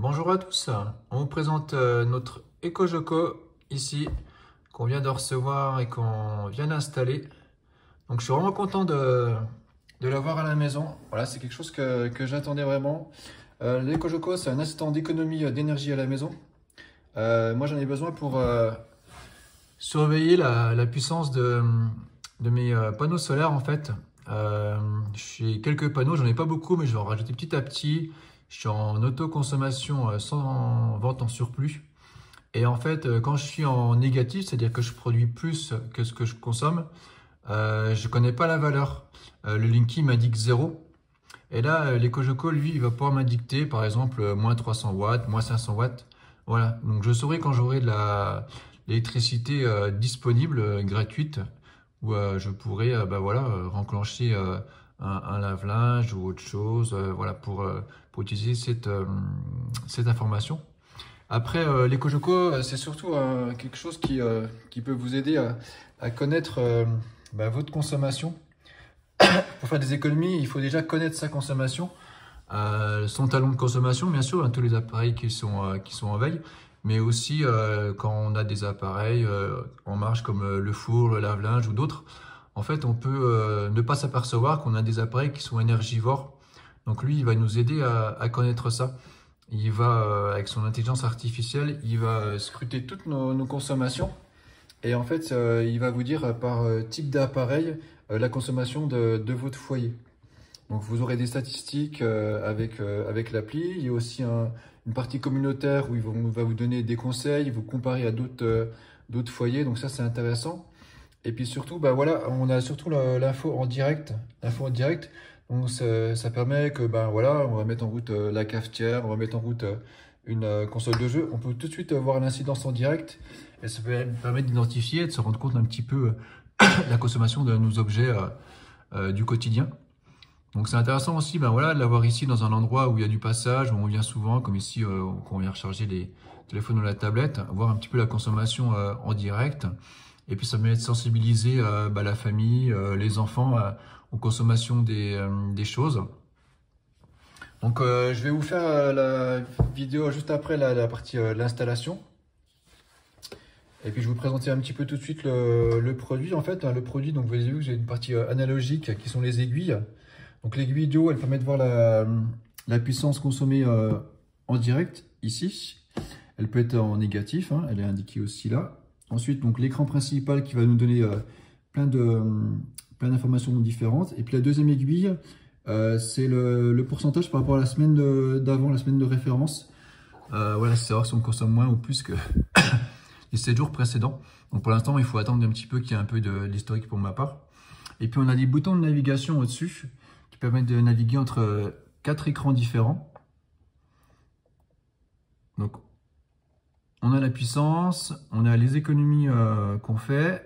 Bonjour à tous, on vous présente notre EcoJoco ici qu'on vient de recevoir et qu'on vient d'installer. Donc je suis vraiment content de l'avoir à la maison. Voilà, c'est quelque chose que j'attendais vraiment. L'EcoJoco, c'est un assistant d'économie d'énergie à la maison. Moi j'en ai besoin pour surveiller la puissance de mes panneaux solaires en fait. J'ai quelques panneaux, j'en ai pas beaucoup mais je vais en rajouter petit à petit. Je suis en autoconsommation sans vente en surplus. Et en fait, quand je suis en négatif, c'est-à-dire que je produis plus que ce que je consomme, je connais pas la valeur. Le Linky m'indique 0. Et là, l'EcoJoco, lui, il va pouvoir m'indiquer, par exemple, moins 300 watts, moins 500 watts. Voilà, donc je saurai quand j'aurai de l'électricité disponible, gratuite, où je pourrai bah, voilà, renclencher un lave-linge ou autre chose voilà, pour utiliser cette information. Après, l'EcoJoco, c'est surtout quelque chose qui peut vous aider à connaître bah, votre consommation. Pour faire des économies, il faut déjà connaître sa consommation, son talon de consommation, bien sûr, hein, tous les appareils qui sont en veille, mais aussi quand on a des appareils en marche comme le four, le lave-linge ou d'autres. En fait, on peut ne pas s'apercevoir qu'on a des appareils qui sont énergivores. Donc lui, il va nous aider à connaître ça. Il va, avec son intelligence artificielle, il va scruter toutes nos consommations. Et en fait, il va vous dire par type d'appareil la consommation de votre foyer. Donc vous aurez des statistiques avec l'appli. Il y a aussi une partie communautaire où il va vous donner des conseils, vous comparer à d'autres foyers. Donc ça, c'est intéressant. Et puis surtout, bah voilà, on a surtout l'info en direct. L'info en direct. Donc ça permet que ben voilà, on va mettre en route la cafetière, on va mettre en route une console de jeu. On peut tout de suite voir l'incidence en direct. Et ça peut permettre d'identifier et de se rendre compte un petit peu de la consommation de nos objets du quotidien. Donc c'est intéressant aussi ben voilà, de l'avoir ici dans un endroit où il y a du passage, où on vient souvent, comme ici quand on vient recharger les téléphones ou la tablette, voir un petit peu la consommation en direct. Et puis ça permet de sensibiliser bah, la famille, les enfants aux consommations des choses. Donc je vais vous faire la vidéo juste après la partie l'installation. Et puis je vais vous présenter un petit peu tout de suite le produit. En fait, hein, le produit, donc vous avez vu que j'ai une partie analogique qui sont les aiguilles. Donc l'aiguille d'eau, elle permet de voir la puissance consommée en direct ici. Elle peut être en négatif, hein, elle est indiquée aussi là. Ensuite, donc l'écran principal qui va nous donner plein d'informations différentes. Et puis la deuxième aiguille, c'est le pourcentage par rapport à la semaine d'avant, la semaine de référence. Voilà, c'est savoir si on consomme moins ou plus que les 7 jours précédents. Donc pour l'instant, il faut attendre un petit peu qu'il y ait un peu de l'historique pour ma part. Et puis on a des boutons de navigation au-dessus qui permettent de naviguer entre 4 écrans différents. Donc on a la puissance, on a les économies qu'on fait.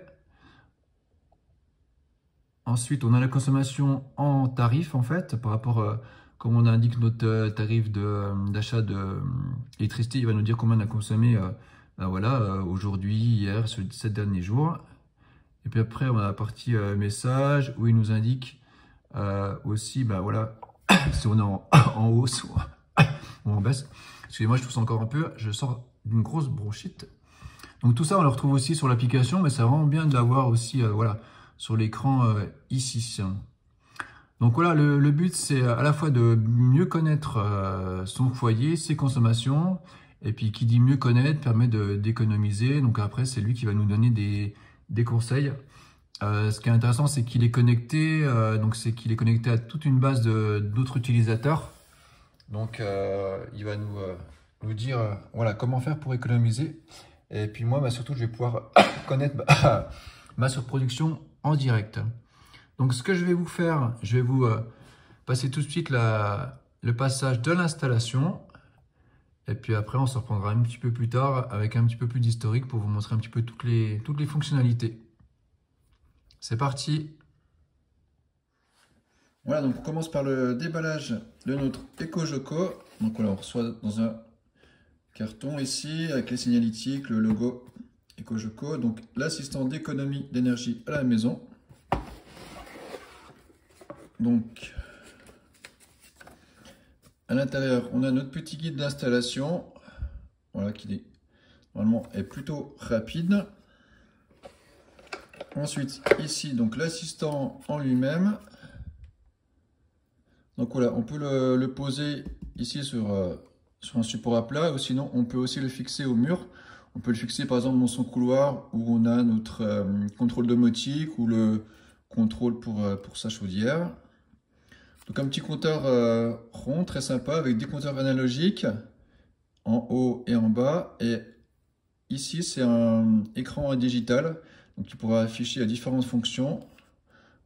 Ensuite, on a la consommation en tarif, en fait, par rapport, comme on indique notre tarif d'achat d'électricité, il va nous dire combien on a consommé ben voilà, aujourd'hui, hier, sur les 7 derniers jours. Et puis après, on a la partie message, où il nous indique aussi, ben voilà, si on est en hausse ou en baisse. Excusez-moi, je tousse encore un peu, je sors d'une grosse bronchite. Donc tout ça, on le retrouve aussi sur l'application, mais c'est vraiment bien de l'avoir aussi voilà, sur l'écran ici. Donc voilà, le but, c'est à la fois de mieux connaître son foyer, ses consommations, et puis qui dit mieux connaître permet d'économiser. Donc après, c'est lui qui va nous donner des conseils. Ce qui est intéressant, c'est qu'il est connecté, donc c'est qu'il est connecté à toute une base d'autres utilisateurs. Donc il va nous dire voilà, comment faire pour économiser. Et puis moi, bah, surtout, je vais pouvoir connaître ma surproduction en direct. Donc ce que je vais vous faire, je vais vous passer tout de suite le passage de l'installation. Et puis après, on se reprendra un petit peu plus tard avec un petit peu plus d'historique pour vous montrer un petit peu toutes les fonctionnalités. C'est parti! Voilà, donc on commence par le déballage de notre EcoJoco. Donc voilà, on reçoit dans un carton ici avec les signalétiques, le logo EcoJoco, donc l'assistant d'économie d'énergie à la maison. Donc à l'intérieur, on a notre petit guide d'installation. Voilà, qui normalement est plutôt rapide. Ensuite, ici, donc l'assistant en lui-même. Donc voilà, on peut le poser ici sur un support à plat, ou sinon on peut aussi le fixer au mur. On peut le fixer par exemple dans son couloir où on a notre contrôle domotique ou le contrôle pour sa chaudière. Donc un petit compteur rond, très sympa, avec des compteurs analogiques en haut et en bas. Et ici, c'est un écran digital, donc qui pourra afficher à différentes fonctions.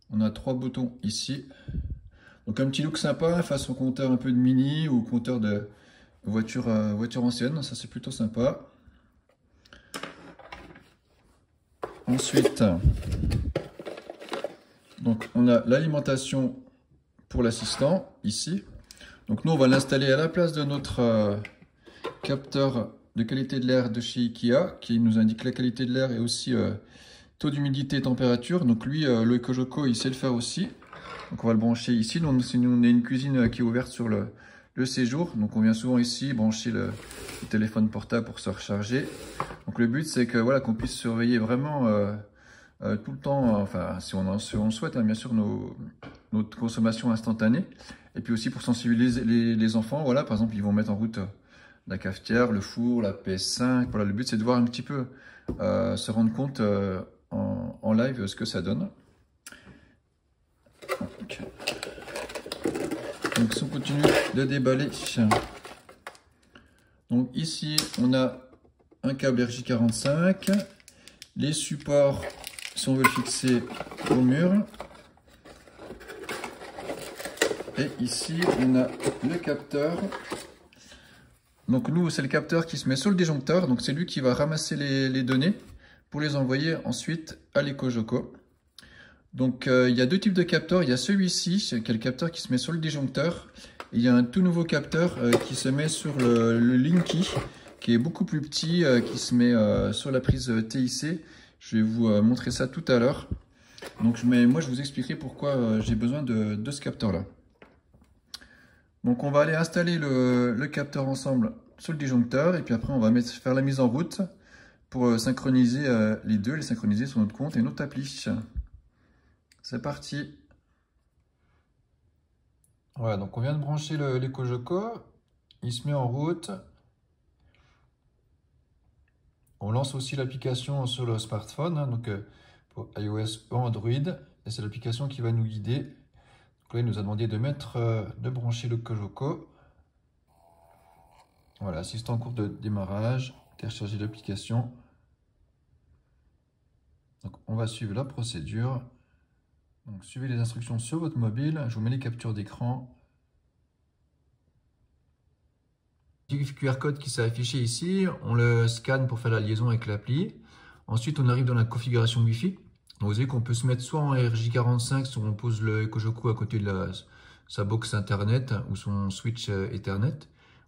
On a 3 boutons ici. Donc un petit look sympa, façon compteur un peu de mini ou compteur de voiture ancienne, ça c'est plutôt sympa. Ensuite, donc on a l'alimentation pour l'assistant ici. Donc nous on va l'installer à la place de notre capteur de qualité de l'air de chez Ikea qui nous indique la qualité de l'air et aussi taux d'humidité et température. Donc lui, le EcoJoco, il sait le faire aussi. Donc on va le brancher ici. Donc on a une cuisine qui est ouverte sur le séjour. Donc on vient souvent ici brancher le téléphone portable pour se recharger. Donc le but c'est que voilà, qu'on puisse surveiller vraiment tout le temps, enfin si on le souhaite, hein, bien sûr, notre consommation instantanée. Et puis aussi pour sensibiliser les enfants. Voilà, par exemple, ils vont mettre en route la cafetière, le four, la PS5. Voilà, le but c'est de voir un petit peu, se rendre compte en live ce que ça donne. Donc si on continue de déballer, donc ici on a un câble RJ45, les supports si on veut le fixer au mur, et ici on a le capteur. Donc nous c'est le capteur qui se met sur le disjoncteur, donc c'est lui qui va ramasser les données pour les envoyer ensuite à l'EcoJoco. Donc il y a deux types de capteurs, il y a celui-ci qui est le capteur qui se met sur le disjoncteur, et il y a un tout nouveau capteur qui se met sur le Linky, qui est beaucoup plus petit, qui se met sur la prise TIC. Je vais vous montrer ça tout à l'heure. Donc moi je vous expliquerai pourquoi j'ai besoin de ce capteur là. Donc on va aller installer le capteur ensemble sur le disjoncteur, et puis après on va faire la mise en route pour synchroniser les deux, les synchroniser sur notre compte et notre appli. C'est parti. Voilà, donc on vient de brancher l'EcoJoco, il se met en route. On lance aussi l'application sur le smartphone, hein, donc pour iOS ou Android, et c'est l'application qui va nous guider. Donc là, il nous a demandé de brancher l'EcoJoco. Voilà, assistant en cours de démarrage, télécharger l'application. Donc on va suivre la procédure. Donc suivez les instructions sur votre mobile, je vous mets les captures d'écran. Petit QR code qui s'est affiché ici, on le scanne pour faire la liaison avec l'appli. Ensuite on arrive dans la configuration Wi-Fi. Donc vous voyez qu'on peut se mettre soit en RJ45, soit on pose le EcoJoco à côté de sa box internet ou son switch Ethernet.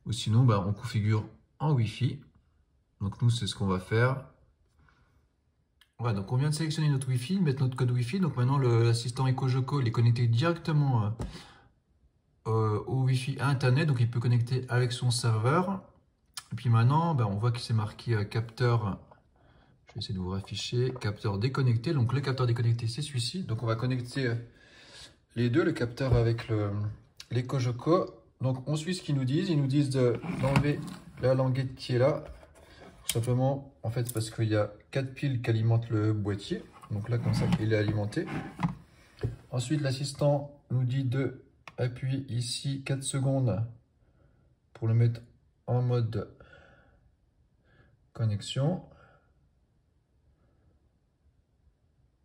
Ou sinon on configure en Wi-Fi. Donc nous c'est ce qu'on va faire. Voilà, donc on vient de sélectionner notre Wi-Fi, mettre notre code Wi-Fi. Donc maintenant l'assistant EcoJoco il est connecté directement au Wi-Fi à Internet, donc il peut connecter avec son serveur. Et puis maintenant, on voit qu'il s'est marqué capteur. Je vais essayer de vous afficher capteur déconnecté. Donc le capteur déconnecté c'est celui-ci. Donc on va connecter les deux, le capteur avec l'EcoJoco. Donc on suit ce qu'ils nous disent. Ils nous disent d'enlever la languette qui est là. Tout simplement, en fait, parce qu'il y a 4 piles qui alimentent le boîtier. Donc là, comme ça, il est alimenté. Ensuite, l'assistant nous dit de appuyer ici 4 secondes pour le mettre en mode connexion.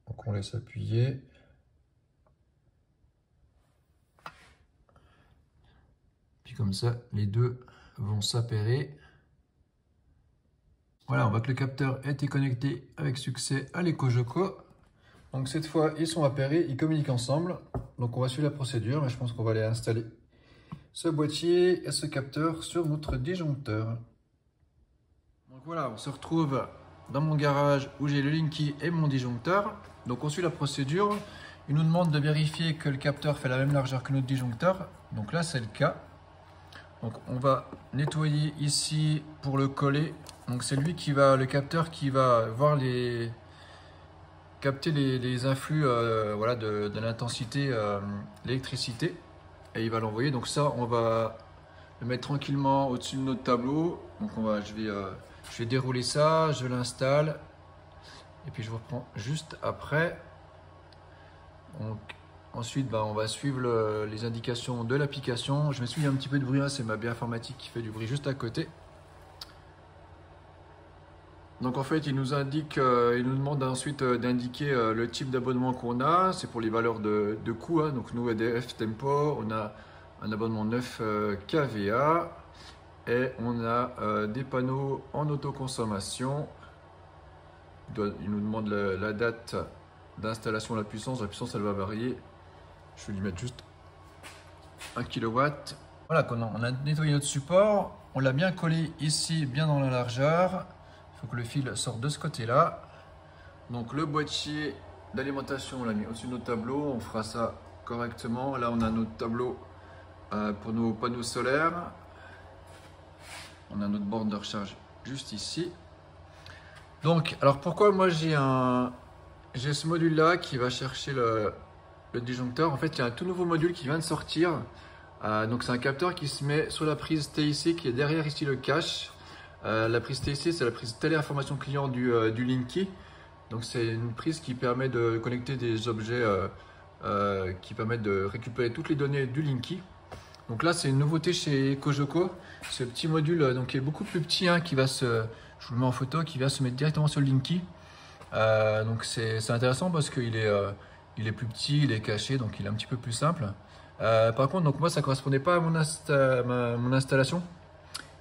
Donc on laisse appuyer. Puis comme ça, les deux vont s'appairer. Voilà, on voit que le capteur a été connecté avec succès à l'EcoJoco. Donc cette fois, ils sont appairés, ils communiquent ensemble. Donc on va suivre la procédure, mais je pense qu'on va aller installer ce boîtier et ce capteur sur notre disjoncteur. Donc voilà, on se retrouve dans mon garage où j'ai le Linky et mon disjoncteur. Donc on suit la procédure. Il nous demande de vérifier que le capteur fait la même largeur que notre disjoncteur. Donc là, c'est le cas. Donc on va nettoyer ici pour le coller. Donc c'est lui qui va, le capteur qui va voir capter les influx voilà, de l'intensité l'électricité et il va l'envoyer. Donc ça on va le mettre tranquillement au-dessus de notre tableau. Donc je vais dérouler ça, je l'installe et puis je vous reprends juste après. Donc, ensuite on va suivre les indications de l'application. Je m'excuse, il y a un petit peu de bruit, hein, c'est ma baie informatique qui fait du bruit juste à côté. Donc en fait il nous demande ensuite d'indiquer le type d'abonnement qu'on a. C'est pour les valeurs de coût, hein. Donc nous EDF Tempo, on a un abonnement 9 kVA et on a des panneaux en autoconsommation. Il nous demande la date d'installation, la puissance elle va varier. Je vais lui mettre juste 1 kW. Voilà, on a nettoyé notre support, on l'a bien collé ici, bien dans la largeur. Il faut que le fil sorte de ce côté-là. Donc le boîtier d'alimentation, on l'a mis au-dessus de notre tableau, on fera ça correctement. Là on a notre tableau pour nos panneaux solaires. On a notre borne de recharge juste ici. Donc, alors pourquoi moi j'ai ce module là qui va chercher le disjoncteur. En fait, il y a un tout nouveau module qui vient de sortir. Donc c'est un capteur qui se met sur la prise TIC qui est derrière ici le cache. La prise TIC, c'est la prise téléinformation client du Linky. Donc c'est une prise qui permet de connecter des objets qui permettent de récupérer toutes les données du Linky. Donc là c'est une nouveauté chez Cogeco, ce petit module donc, qui est beaucoup plus petit, hein, je vous le mets en photo, qui va se mettre directement sur le Linky. Donc c'est intéressant parce qu'il est plus petit, il est caché, donc il est un petit peu plus simple. Par contre, donc moi ça ne correspondait pas à mon installation.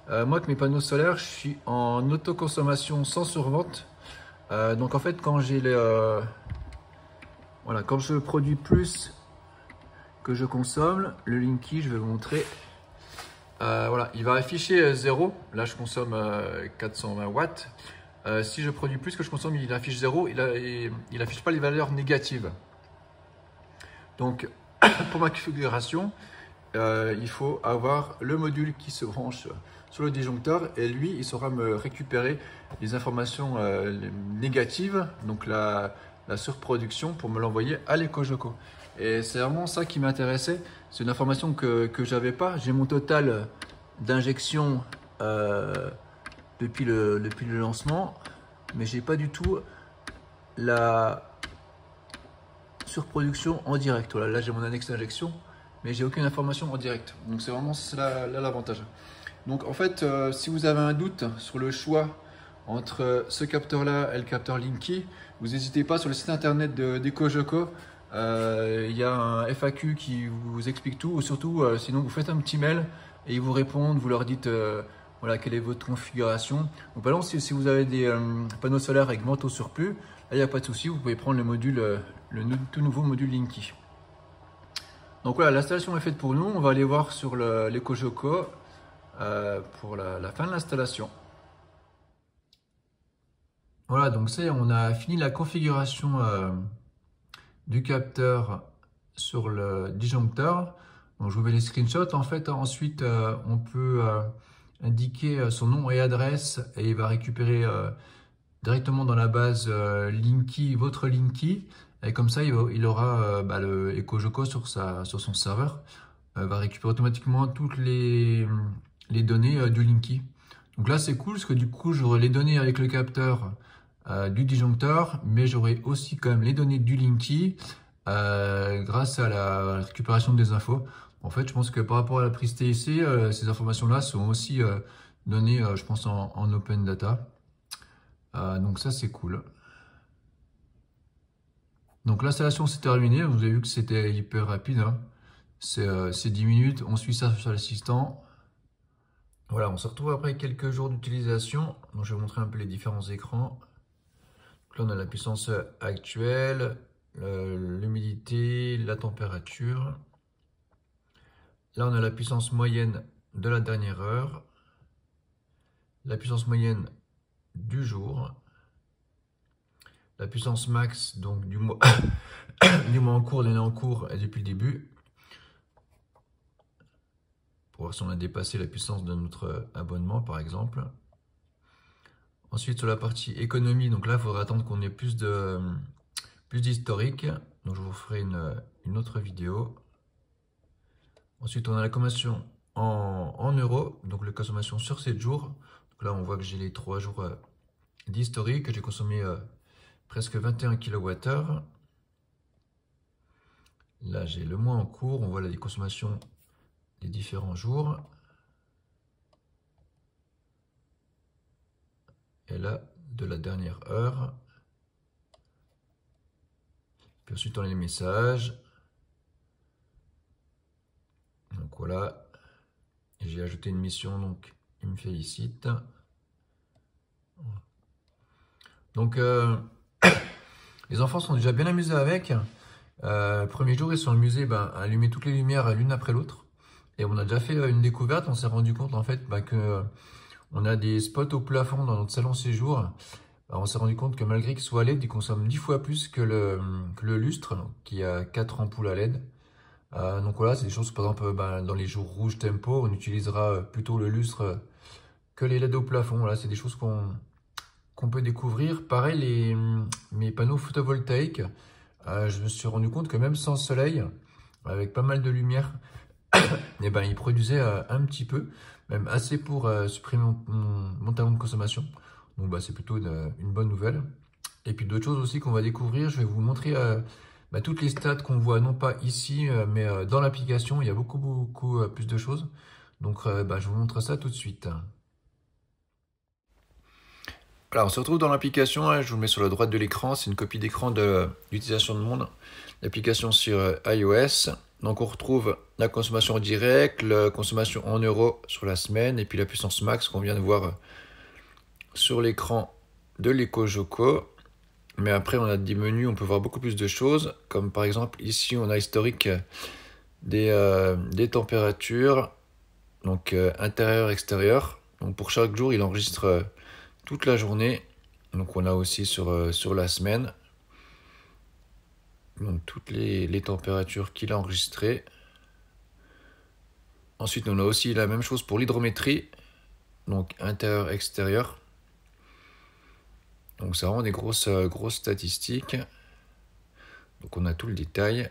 Moi avec mes panneaux solaires, je suis en autoconsommation sans survente. Donc en fait quand quand je produis plus que je consomme, le Linky, je vais vous montrer. Voilà, il va afficher 0. Là, je consomme 420 watts. Si je produis plus que je consomme, il affiche 0. Il n'affiche pas les valeurs négatives. Donc, pour ma configuration, il faut avoir le module qui se branche sur le disjoncteur et lui, il saura me récupérer les informations négatives, donc la surproduction, pour me l'envoyer à l'Ecogeco. Et c'est vraiment ça qui m'intéressait. C'est une information que j'avais pas. J'ai mon total d'injection depuis le lancement, mais j'ai pas du tout la surproduction en direct. Voilà, là j'ai mon annexe d'injection, mais j'ai aucune information en direct. Donc c'est vraiment là l'avantage. Donc en fait, si vous avez un doute sur le choix entre ce capteur là et le capteur Linky, vous n'hésitez pas, sur le site internet d'Ecogeco. Il y a un FAQ qui vous explique tout, ou surtout sinon vous faites un petit mail et ils vous répondent, vous leur dites voilà, quelle est votre configuration. Donc par exemple, si vous avez des panneaux solaires avec manteau surplus, là il n'y a pas de souci, vous pouvez prendre le module, tout nouveau module Linky. Donc voilà, l'installation est faite pour nous. On va aller voir sur l'Ecogeco pour la fin de l'installation. Voilà, donc on a fini la configuration du capteur sur le disjoncteur. Donc je vous mets les screenshots. En fait, ensuite, on peut indiquer son nom et adresse et il va récupérer directement dans la base Linky, votre Linky. Et comme ça, il aura le Ecogeco sur son serveur. Va récupérer automatiquement toutes les données du Linky. Donc là, c'est cool parce que du coup, j'aurai les données avec le capteur du disjoncteur, mais j'aurai aussi quand même les données du Linky grâce à la récupération des infos. En fait, je pense que par rapport à la prise TIC, ces informations-là sont aussi données, je pense, en open data. Donc ça, c'est cool. Donc l'installation s'est terminée. Vous avez vu que c'était hyper rapide, hein. C'est 10 minutes. On suit ça sur l'assistant. Voilà, on se retrouve après quelques jours d'utilisation. Donc je vais vous montrer un peu les différents écrans. Donc là, on a la puissance actuelle, l'humidité, la température. Là, on a la puissance moyenne de la dernière heure, la puissance moyenne du jour, la puissance max donc du mois, du mois en cours, l'année en cours et depuis le début. pour voir si on a dépassé la puissance de notre abonnement par exemple. Ensuite sur la partie économie, donc là il faudra attendre qu'on ait plus d'historique, donc je vous ferai une autre vidéo. Ensuite on a la consommation en euros, donc la consommation sur 7 jours. Donc là on voit que j'ai les 3 jours d'historique, que j'ai consommé presque 21 kWh. Là j'ai le mois en cours, on voit les consommations des différents jours. Et là de la dernière heure. Puis ensuite on a les messages. Donc voilà. J'ai ajouté une mission, donc il me félicite. Donc les enfants sont déjà bien amusés avec. Premier jour, ils sont amusés à allumer toutes les lumières l'une après l'autre. Et on a déjà fait une découverte, on s'est rendu compte en fait que on a des spots au plafond dans notre salon séjour. On s'est rendu compte que malgré qu'il soit LED, il consomme 10 fois plus que le lustre, donc, qui a 4 ampoules à LED. Donc voilà, c'est des choses, par exemple, dans les jours rouges tempo, on utilisera plutôt le lustre que les LED au plafond. Voilà, c'est des choses qu'on peut découvrir. Pareil, mes panneaux photovoltaïques, je me suis rendu compte que même sans soleil, avec pas mal de lumière, ils produisaient un petit peu, même assez pour supprimer mon talon de consommation. Donc c'est plutôt une bonne nouvelle. Et puis d'autres choses aussi qu'on va découvrir, je vais vous montrer toutes les stats qu'on voit, non pas ici, mais dans l'application, il y a beaucoup plus de choses. Donc je vous montre ça tout de suite. Alors, on se retrouve dans l'application, je vous le mets sur la droite de l'écran, c'est une copie d'écran de l'utilisation de monde, l'application sur iOS. Donc on retrouve la consommation en direct, la consommation en euros sur la semaine, et puis la puissance max qu'on vient de voir sur l'écran de l'EcoJoco. Mais après on a des menus, on peut voir beaucoup plus de choses, comme par exemple ici on a historique des températures, donc intérieur, extérieur. Donc pour chaque jour il enregistre toute la journée, donc on a aussi sur la semaine, donc toutes les températures qu'il a enregistrées. Ensuite on a aussi la même chose pour l'hydrométrie, donc intérieur, extérieur. Donc c'est vraiment des grosses statistiques. Donc on a tout le détail.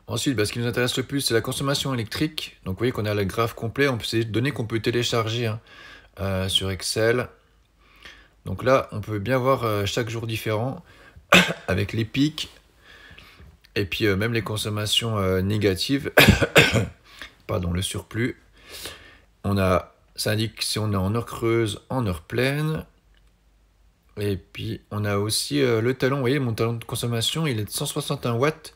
Ensuite, ce qui nous intéresse le plus, c'est la consommation électrique. Donc vous voyez qu'on a le graphe complet. C'est des données qu'on peut télécharger sur Excel. Donc là, on peut bien voir chaque jour différent avec les pics et puis même les consommations négatives. Pardon, le surplus. Ça indique si on est en heure creuse, en heure pleine. Et puis on a aussi le talon. Vous voyez, mon talon de consommation, il est de 161 watts.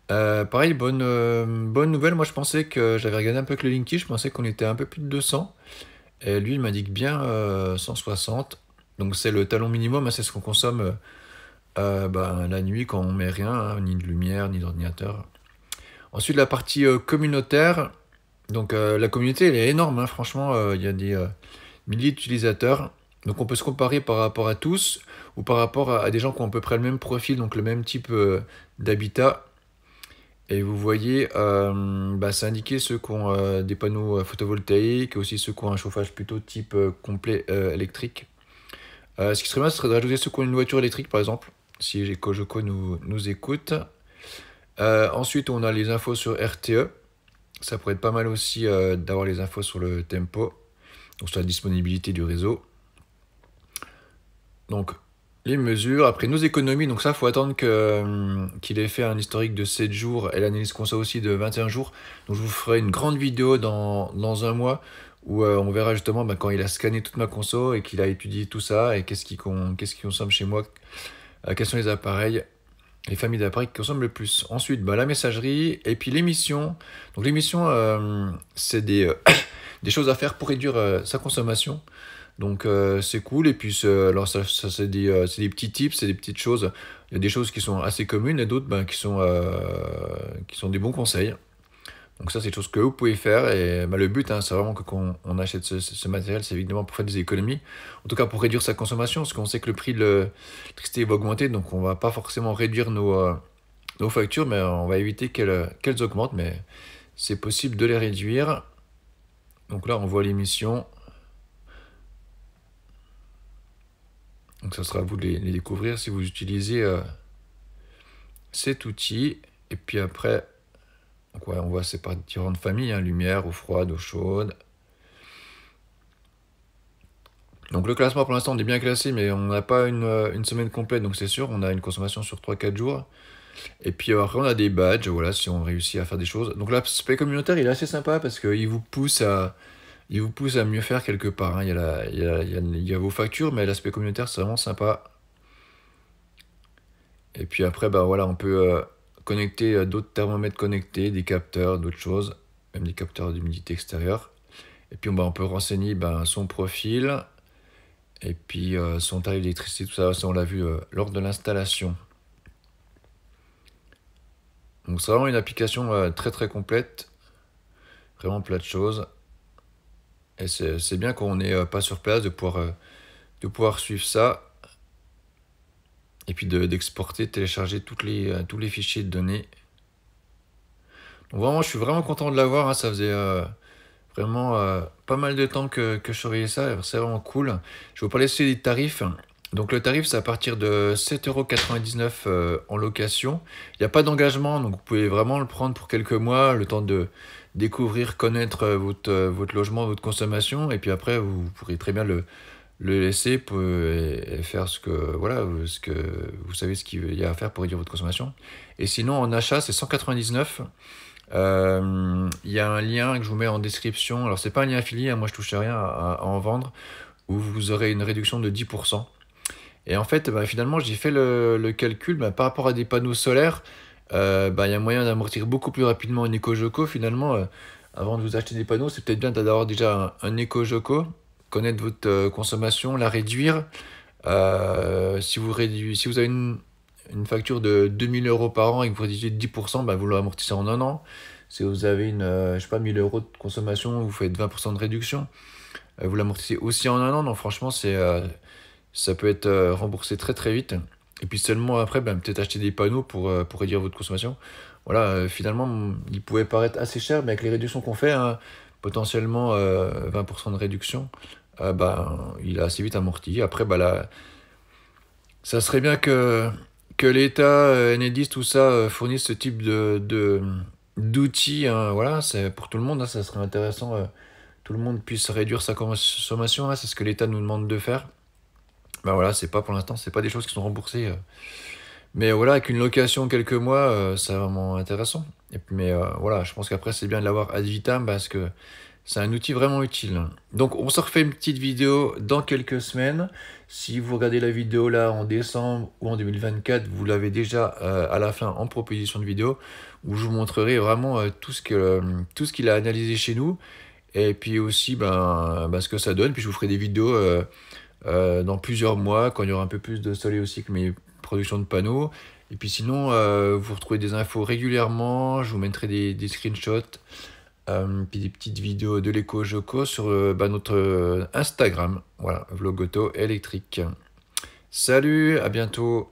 Pareil, bonne nouvelle. Moi, je pensais que j'avais regardé un peu avec le Linky, je pensais qu'on était un peu plus de 200. Et lui, il m'indique bien 160. Donc, c'est le talon minimum, c'est ce qu'on consomme la nuit quand on met rien, ni de lumière, ni d'ordinateur. Ensuite, la partie communautaire. Donc, la communauté, elle est énorme. Franchement, il y a des milliers d'utilisateurs. Donc, on peut se comparer par rapport à tous ou par rapport à des gens qui ont à peu près le même profil, donc le même type d'habitat. Et vous voyez, c'est indiqué ceux qui ont des panneaux photovoltaïques, et aussi ceux qui ont un chauffage plutôt type complet électrique. Ce qui serait bien, ce serait de rajouter ceux qui ont une voiture électrique, par exemple, si EcoJoco nous écoute. Ensuite, on a les infos sur RTE. Ça pourrait être pas mal aussi d'avoir les infos sur le tempo, donc sur la disponibilité du réseau. Donc, les mesures, après nos économies, donc ça, il faut attendre qu'il ait fait un historique de 7 jours et l'analyse conso aussi de 21 jours. Donc je vous ferai une grande vidéo dans un mois où on verra justement quand il a scanné toute ma conso et qu'il a étudié tout ça et qu'est-ce qui consomme chez moi, quels sont les appareils, les familles d'appareils qui consomment le plus. Ensuite, la messagerie et puis l'émission. Donc l'émission, c'est des choses à faire pour réduire sa consommation. Donc c'est cool, et puis alors ça c'est des petits tips, c'est des petites choses. Il y a des choses qui sont assez communes et d'autres qui sont des bons conseils. Donc ça c'est des choses que vous pouvez faire, et le but c'est vraiment que quand on achète ce matériel, c'est évidemment pour faire des économies, en tout cas pour réduire sa consommation, parce qu'on sait que le prix de l'électricité va augmenter, donc on va pas forcément réduire nos factures, mais on va éviter qu'elles augmentent, mais c'est possible de les réduire. Donc là, on voit l'émission. Donc ça sera à vous de les découvrir si vous utilisez cet outil. Et puis après, donc ouais, on voit c'est par différentes familles, hein, lumière, eau froide, eau chaude. Donc le classement pour l'instant on est bien classé, mais on n'a pas une semaine complète, donc c'est sûr, on a une consommation sur 3-4 jours. Et puis après on a des badges, voilà, si on réussit à faire des choses. Donc l'aspect communautaire il est assez sympa parce qu'il vous pousse à mieux faire quelque part, hein. Il y a vos factures, mais l'aspect communautaire c'est vraiment sympa. Et puis après, bah voilà, on peut connecter d'autres thermomètres connectés, des capteurs, d'autres choses, même des capteurs d'humidité extérieure. Et puis on peut renseigner son profil et puis son tarif d'électricité, tout ça, on l'a vu lors de l'installation. Donc c'est vraiment une application très très complète, vraiment plein de choses. Et c'est bien qu'on n'est pas sur place de pouvoir suivre ça. Et puis d'exporter, télécharger tous les fichiers de données. Donc vraiment, je suis vraiment content de l'avoir, hein. Ça faisait vraiment pas mal de temps que je surveillais ça. C'est vraiment cool. Je vais vous parler aussi des tarifs. Donc le tarif, c'est à partir de 7,99 € en location. Il n'y a pas d'engagement, donc vous pouvez vraiment le prendre pour quelques mois, le temps de découvrir, connaître votre logement, votre consommation. Et puis après, vous pourrez très bien le laisser et faire ce que vous savez ce qu'il y a à faire pour réduire votre consommation. Et sinon, en achat, c'est 199. Il y a un lien que je vous mets en description. Alors, c'est pas un lien affilié, hein, moi je touche rien à en vendre, où vous aurez une réduction de 10%. Et en fait, finalement, j'ai fait le calcul par rapport à des panneaux solaires. Il y a moyen d'amortir beaucoup plus rapidement un éco-geco finalement. Avant de vous acheter des panneaux, c'est peut-être bien d'avoir déjà un éco-geco, connaître votre consommation, la réduire. Si vous avez une facture de 2000 € par an et que vous réduisez de 10%, vous l'amortissez en un an. Si vous avez 1000 € de consommation, vous faites 20% de réduction. Vous l'amortissez aussi en un an. Donc franchement, ça peut être remboursé très très vite. Et puis seulement après, peut-être acheter des panneaux pour réduire votre consommation. Voilà, finalement, il pouvait paraître assez cher, mais avec les réductions qu'on fait, hein, potentiellement 20% de réduction, il a assez vite amorti. Après, ça serait bien que l'État, Enedis, tout ça, fournisse ce type d'outils. Hein, voilà, c'est pour tout le monde, hein, ça serait intéressant. Tout le monde puisse réduire sa consommation, hein, c'est ce que l'État nous demande de faire. Voilà, c'est pas pour l'instant, c'est pas des choses qui sont remboursées. Mais voilà, avec une location quelques mois, c'est vraiment intéressant. Mais voilà, je pense qu'après, c'est bien de l'avoir ad vitam parce que c'est un outil vraiment utile. Donc, on se refait une petite vidéo dans quelques semaines. Si vous regardez la vidéo là en décembre ou en 2024, vous l'avez déjà à la fin en proposition de vidéo où je vous montrerai vraiment tout ce qu'il a analysé chez nous. Et puis aussi ce que ça donne. Puis je vous ferai des vidéos dans plusieurs mois quand il y aura un peu plus de soleil aussi que mes productions de panneaux. Et puis sinon, vous retrouvez des infos régulièrement. Je vous mettrai des screenshots. Puis des petites vidéos de l'éco-geco sur notre Instagram. Voilà, Vlog Auto électrique. Salut, à bientôt.